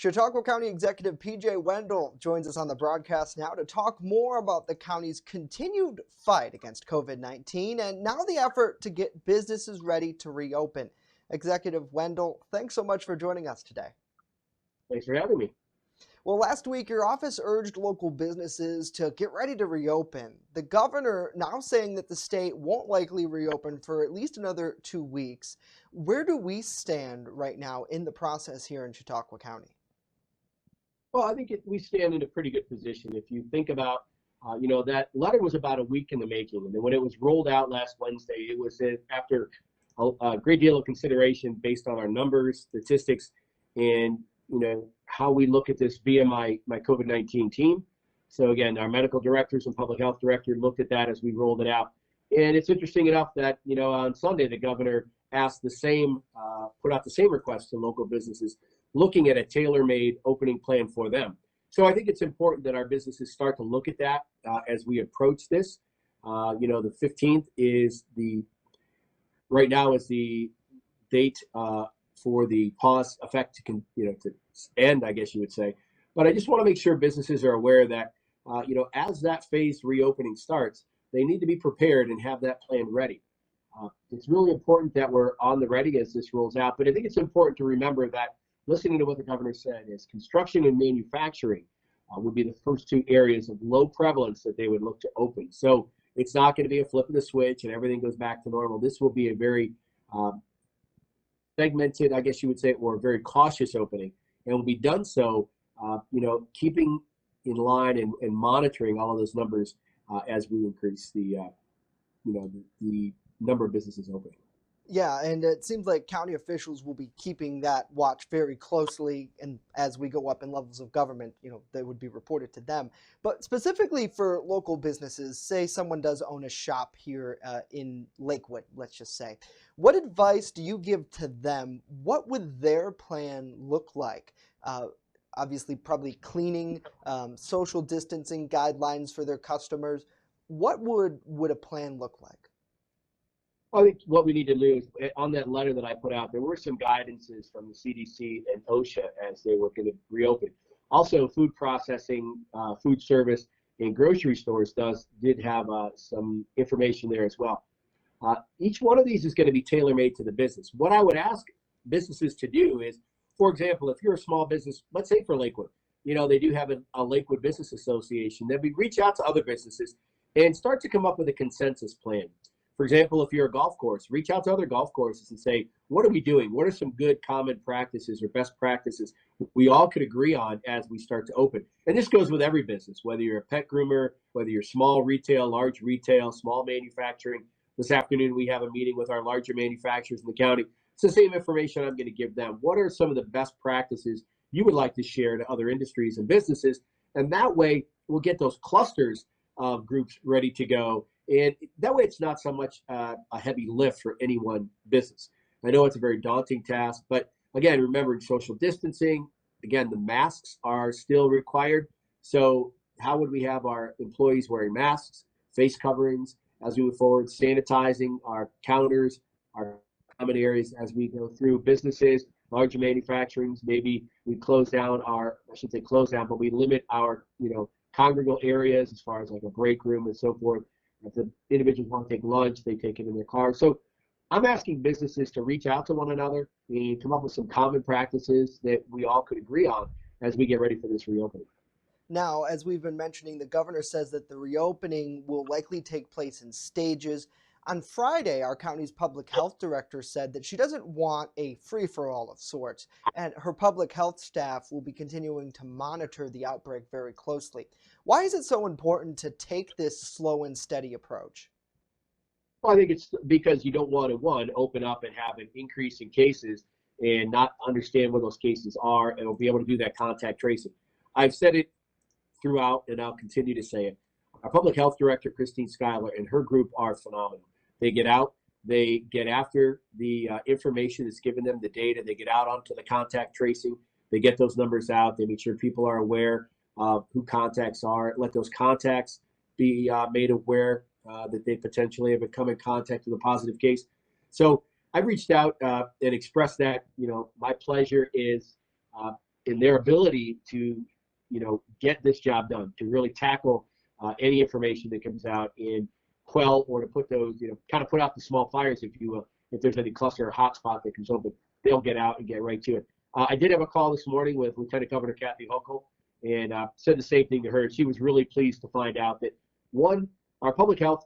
Chautauqua County Executive PJ Wendel joins us on the broadcast now to talk more about the county's continued fight against COVID-19 and now the effort to get businesses ready to reopen. Executive Wendel, thanks so much for joining us today. Thanks for having me. Well, last week, your office urged local businesses to get ready to reopen. The governor now saying that the state won't likely reopen for at least another 2 weeks. Where do we stand right now in the process here in Chautauqua County? Well, I think we stand in a pretty good position. If you think about, that letter was about a week in the making. And then when it was rolled out last Wednesday, it was after a great deal of consideration based on our numbers, statistics, and how we look at this via my COVID-19 team. So again, our medical directors and public health director looked at that as we rolled it out. And it's interesting enough that, on Sunday, the governor asked put out the same request to local businesses, looking at a tailor-made opening plan for them. So I think it's important that our businesses start to look at that as we approach this. The 15th is right now is the date for the pause effect to end, I guess you would say. But I just want to make sure businesses are aware that, as that phased reopening starts, they need to be prepared and have that plan ready. It's really important that we're on the ready as this rolls out. But I think it's important to remember that, listening to what the governor said, is construction and manufacturing would be the first two areas of low prevalence that they would look to open. So it's not going to be a flip of the switch and everything goes back to normal. This will be a very segmented, I guess you would say, or very cautious opening, and will be done so, keeping in line and monitoring all of those numbers as we increase the number of businesses opening. Yeah, and it seems like county officials will be keeping that watch very closely, and as we go up in levels of government, they would be reported to them. But specifically for local businesses, say someone does own a shop here in Lakewood, let's just say, what advice do you give to them? What would their plan look like? Obviously, probably cleaning, social distancing guidelines for their customers. What would a plan look like? I think what we need to do is, on that letter that I put out, there were some guidances from the CDC and OSHA as they were going to reopen. Also, food processing, food service, and grocery stores did have some information there as well. Each one of these is going to be tailor-made to the business. What I would ask businesses to do is, for example, if you're a small business, let's say for Lakewood, they do have a Lakewood Business Association, then we reach out to other businesses and start to come up with a consensus plan. For example, if you're a golf course, reach out to other golf courses and say, what are we doing? What are some good common practices or best practices we all could agree on as we start to open? And this goes with every business, whether you're a pet groomer, whether you're small retail, large retail, small manufacturing. This afternoon, we have a meeting with our larger manufacturers in the county. It's the same information I'm going to give them. What are some of the best practices you would like to share to other industries and businesses? And that way, we'll get those clusters of groups ready to go. And that way, it's not so much a heavy lift for any one business. I know it's a very daunting task, but again, remembering social distancing, again, the masks are still required. So how would we have our employees wearing masks, face coverings as we move forward, sanitizing our counters, our common areas as we go through businesses, larger manufacturings? Maybe we close down but we limit our, congregate areas as far as like a break room and so forth. If the individuals want to take lunch, they take it in their car. So I'm asking businesses to reach out to one another and come up with some common practices that we all could agree on as we get ready for this reopening. Now, as we've been mentioning, the governor says that the reopening will likely take place in stages. On Friday, our county's public health director said that she doesn't want a free-for-all of sorts, and her public health staff will be continuing to monitor the outbreak very closely. Why is it so important to take this slow and steady approach? Well, I think it's because you don't want to, open up and have an increase in cases and not understand where those cases are, and we'll be able to do that contact tracing. I've said it throughout, and I'll continue to say it. Our public health director, Christine Schuyler, and her group are phenomenal. They get out, they get after the information that's given them, the data, they get out onto the contact tracing, they get those numbers out, they make sure people are aware of who contacts are, let those contacts be made aware that they potentially have come in contact with a positive case. So I reached out and expressed that, my pleasure is in their ability to, get this job done, to really tackle any information that comes out and quell or to put those, kind of put out the small fires, if you will. If there's any cluster or hotspot that comes open, they'll get out and get right to it. I did have a call this morning with Lieutenant Governor Kathy Hochul, and said the same thing to her. She was really pleased to find out that, one, our public health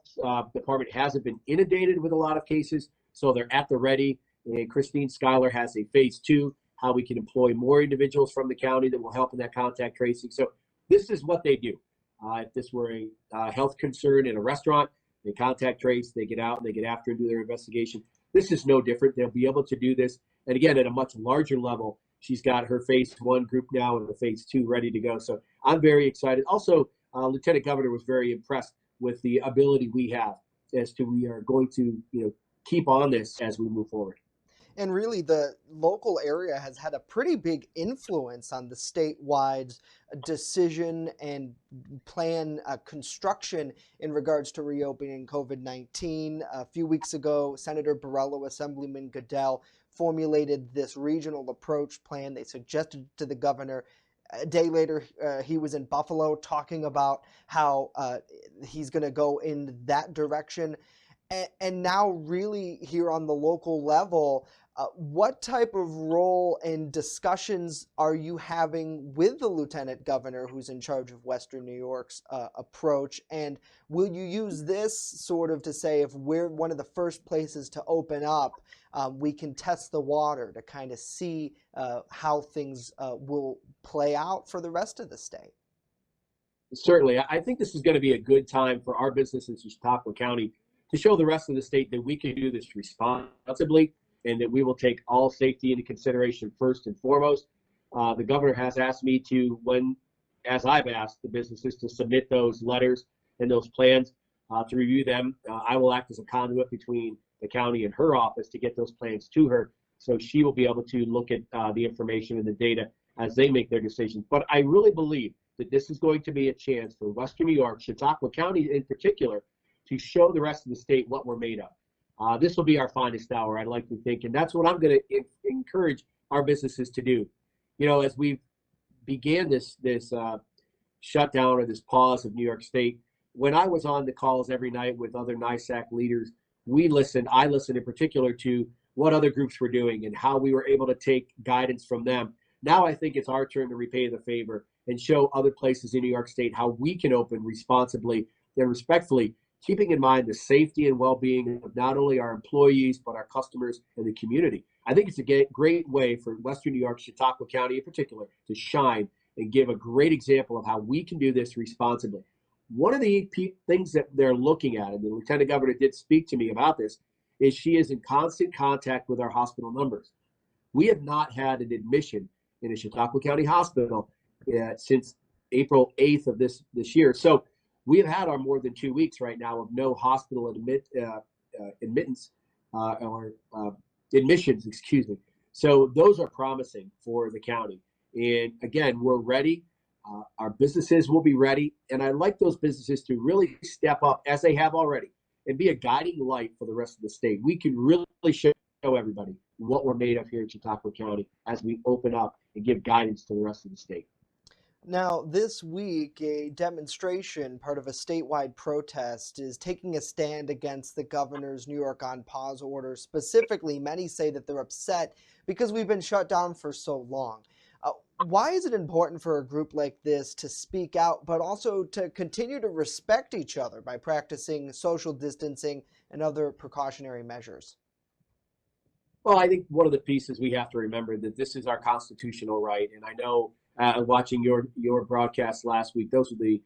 department hasn't been inundated with a lot of cases, so they're at the ready. And Christine Schuyler has a phase 2, how we can employ more individuals from the county that will help in that contact tracing. So this is what they do. If this were a health concern in a restaurant, they contact trace, they get out, and they get after and do their investigation. This is no different. They'll be able to do this. And again, at a much larger level, she's got her phase 1 group now and the phase 2 ready to go. So I'm very excited. Also, Lieutenant Governor was very impressed with the ability we have as to we are going to, keep on this as we move forward. And really, the local area has had a pretty big influence on the statewide decision and plan construction in regards to reopening COVID-19. A few weeks ago, Senator Borrello, Assemblyman Goodell formulated this regional approach plan. They suggested to the governor. A day later, he was in Buffalo talking about how he's going to go in that direction. And now really here on the local level, what type of role and discussions are you having with the Lieutenant Governor who's in charge of Western New York's approach? And will you use this sort of to say if we're one of the first places to open up, we can test the water to kind of see how things will play out for the rest of the state? Certainly. I think this is going to be a good time for our businesses in Chautauqua County to show the rest of the state that we can do this responsibly and that we will take all safety into consideration first and foremost. The governor has asked me to, as I've asked the businesses to submit those letters and those plans to review them. I will act as a conduit between the county and her office to get those plans to her, so she will be able to look at the information and the data as they make their decisions. But I really believe that this is going to be a chance for Western New York, Chautauqua County in particular, to show the rest of the state what we're made of. This will be our finest hour, I'd like to think, and that's what I'm going to encourage our businesses to do. As we began this shutdown or this pause of New York State, when I was on the calls every night with other NYSAC leaders, I listened in particular to what other groups were doing and how we were able to take guidance from them. Now I think it's our turn to repay the favor and show other places in New York State how we can open responsibly and respectfully, keeping in mind the safety and well-being of not only our employees, but our customers and the community. I think it's a great way for Western New York, Chautauqua County in particular, to shine and give a great example of how we can do this responsibly. One of the things that they're looking at, and the Lieutenant Governor did speak to me about this, is she is in constant contact with our hospital numbers. We have not had an admission in a Chautauqua County hospital since April 8th of this year. So we have had our more than 2 weeks right now of no hospital admissions, excuse me. So those are promising for the county. And again, we're ready. Our businesses will be ready. And I'd like those businesses to really step up, as they have already, and be a guiding light for the rest of the state. We can really show everybody what we're made of here in Chautauqua County as we open up and give guidance to the rest of the state. Now, this week, a demonstration, part of a statewide protest, is taking a stand against the governor's New York on pause order. Specifically, many say that they're upset because we've been shut down for so long. Why is it important for a group like this to speak out, but also to continue to respect each other by practicing social distancing and other precautionary measures? Well, I think one of the pieces we have to remember that this is our constitutional right. And I know watching your broadcast last week, those are the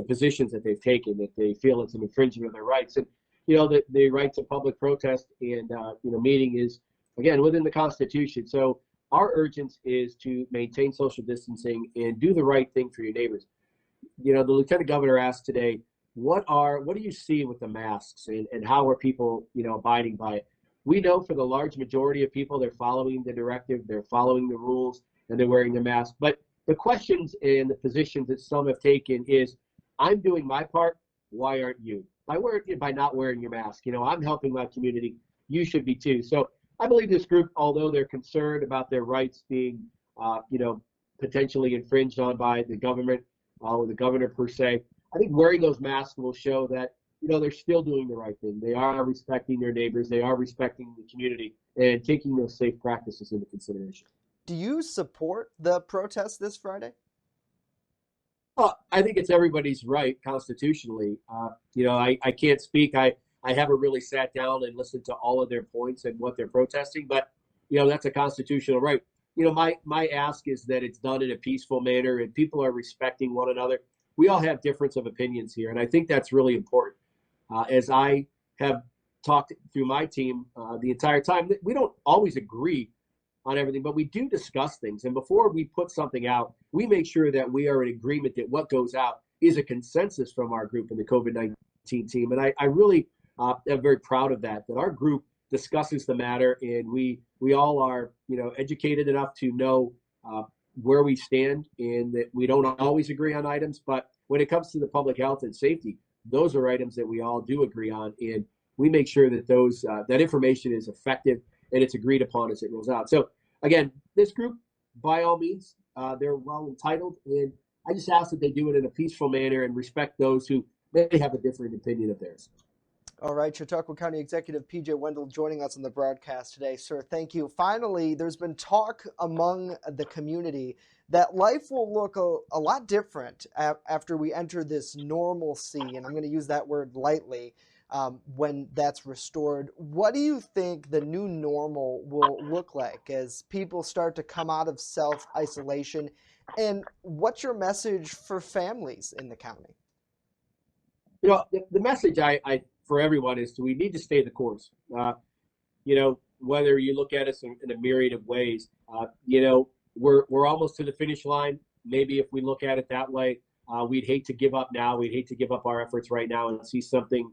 positions that they've taken, that they feel it's an infringement of their rights. And, the right to public protest and, meeting is, again, within the Constitution. So our urgence is to maintain social distancing and do the right thing for your neighbors. The Lieutenant Governor asked today, what do you see with the masks and how are people, abiding by it? We know for the large majority of people, they're following the directive, they're following the rules, and they're wearing the mask. But the questions and the positions that some have taken is, I'm doing my part, why aren't you? By not wearing your mask. I'm helping my community, you should be too. So I believe this group, although they're concerned about their rights being, potentially infringed on by the government or the governor per se. I think wearing those masks will show that they're still doing the right thing. They are respecting their neighbors. They are respecting the community and taking those safe practices into consideration. Do you support the protest this Friday? Well, I think it's everybody's right constitutionally. I can't speak. I haven't really sat down and listened to all of their points and what they're protesting, but that's a constitutional right. My ask is that it's done in a peaceful manner and people are respecting one another. We all have difference of opinions here, and I think that's really important. As I have talked through my team the entire time, we don't always agree on everything, but we do discuss things. And before we put something out, we make sure that we are in agreement that what goes out is a consensus from our group in the COVID-19 team. And I really am very proud of that our group discusses the matter, and we all are educated enough to know where we stand, and that we don't always agree on items, but when it comes to the public health and safety, those are items that we all do agree on, and we make sure that those that information is effective and it's agreed upon as it rolls out. So again, this group, by all means, they're well entitled, and I just ask that they do it in a peaceful manner and respect those who may have a different opinion of theirs. All right, Chautauqua County Executive P.J. Wendel joining us on the broadcast today. Sir, thank you. Finally, there's been talk among the community that life will look a lot different after we enter this normalcy, and I'm going to use that word lightly, when that's restored. What do you think the new normal will look like as people start to come out of self-isolation? And what's your message for families in the county? The message I for everyone is we need to stay the course. Whether you look at us in a myriad of ways, we're almost to the finish line. Maybe if we look at it that way, we'd hate to give up now. We'd hate to give up our efforts right now and see something,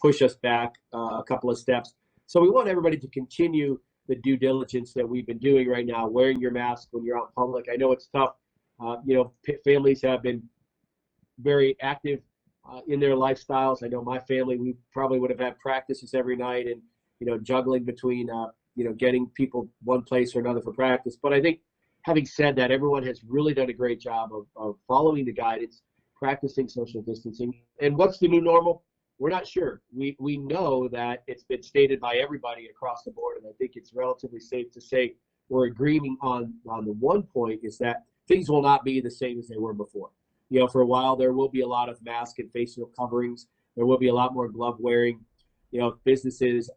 push us back a couple of steps. So we want everybody to continue the due diligence that we've been doing right now, wearing your mask when you're out in public. I know it's tough. Families have been very active in their lifestyles. I know my family, we probably would have had practices every night and, juggling between, getting people one place or another for practice. But I think having said that, everyone has really done a great job of following the guidance, practicing social distancing. And what's the new normal? We're not sure. We know that it's been stated by everybody across the board, and I think it's relatively safe to say we're agreeing on the one point is that things will not be the same as they were before. For a while, there will be a lot of mask and facial coverings. There will be a lot more glove wearing. Businesses,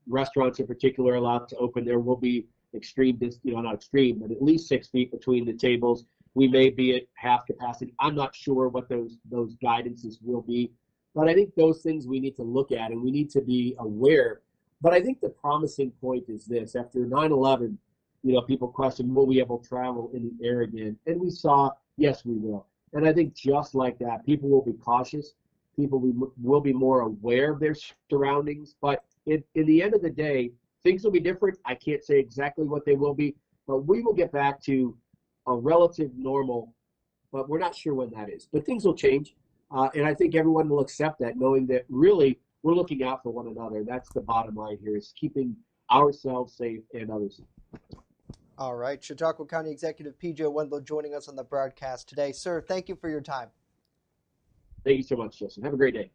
restaurants in particular, are allowed to open. There will be extreme, not extreme, but at least 6 feet between the tables. We may be at half capacity. I'm not sure what those guidances will be, but I think those things we need to look at and we need to be aware. But I think the promising point is this: after 9/11, people questioned, will we ever travel in the air again? And we saw, yes, we will. And I think just like that, people will be cautious. People will be more aware of their surroundings. But in the end of the day, things will be different. I can't say exactly what they will be, but we will get back to a relative normal, but we're not sure when that is. But things will change. And I think everyone will accept that, knowing that really we're looking out for one another. That's the bottom line here, is keeping ourselves safe and others safe. All right, Chautauqua County Executive P.J. Wendel joining us on the broadcast today. Sir, thank you for your time. Thank you so much, Justin. Have a great day.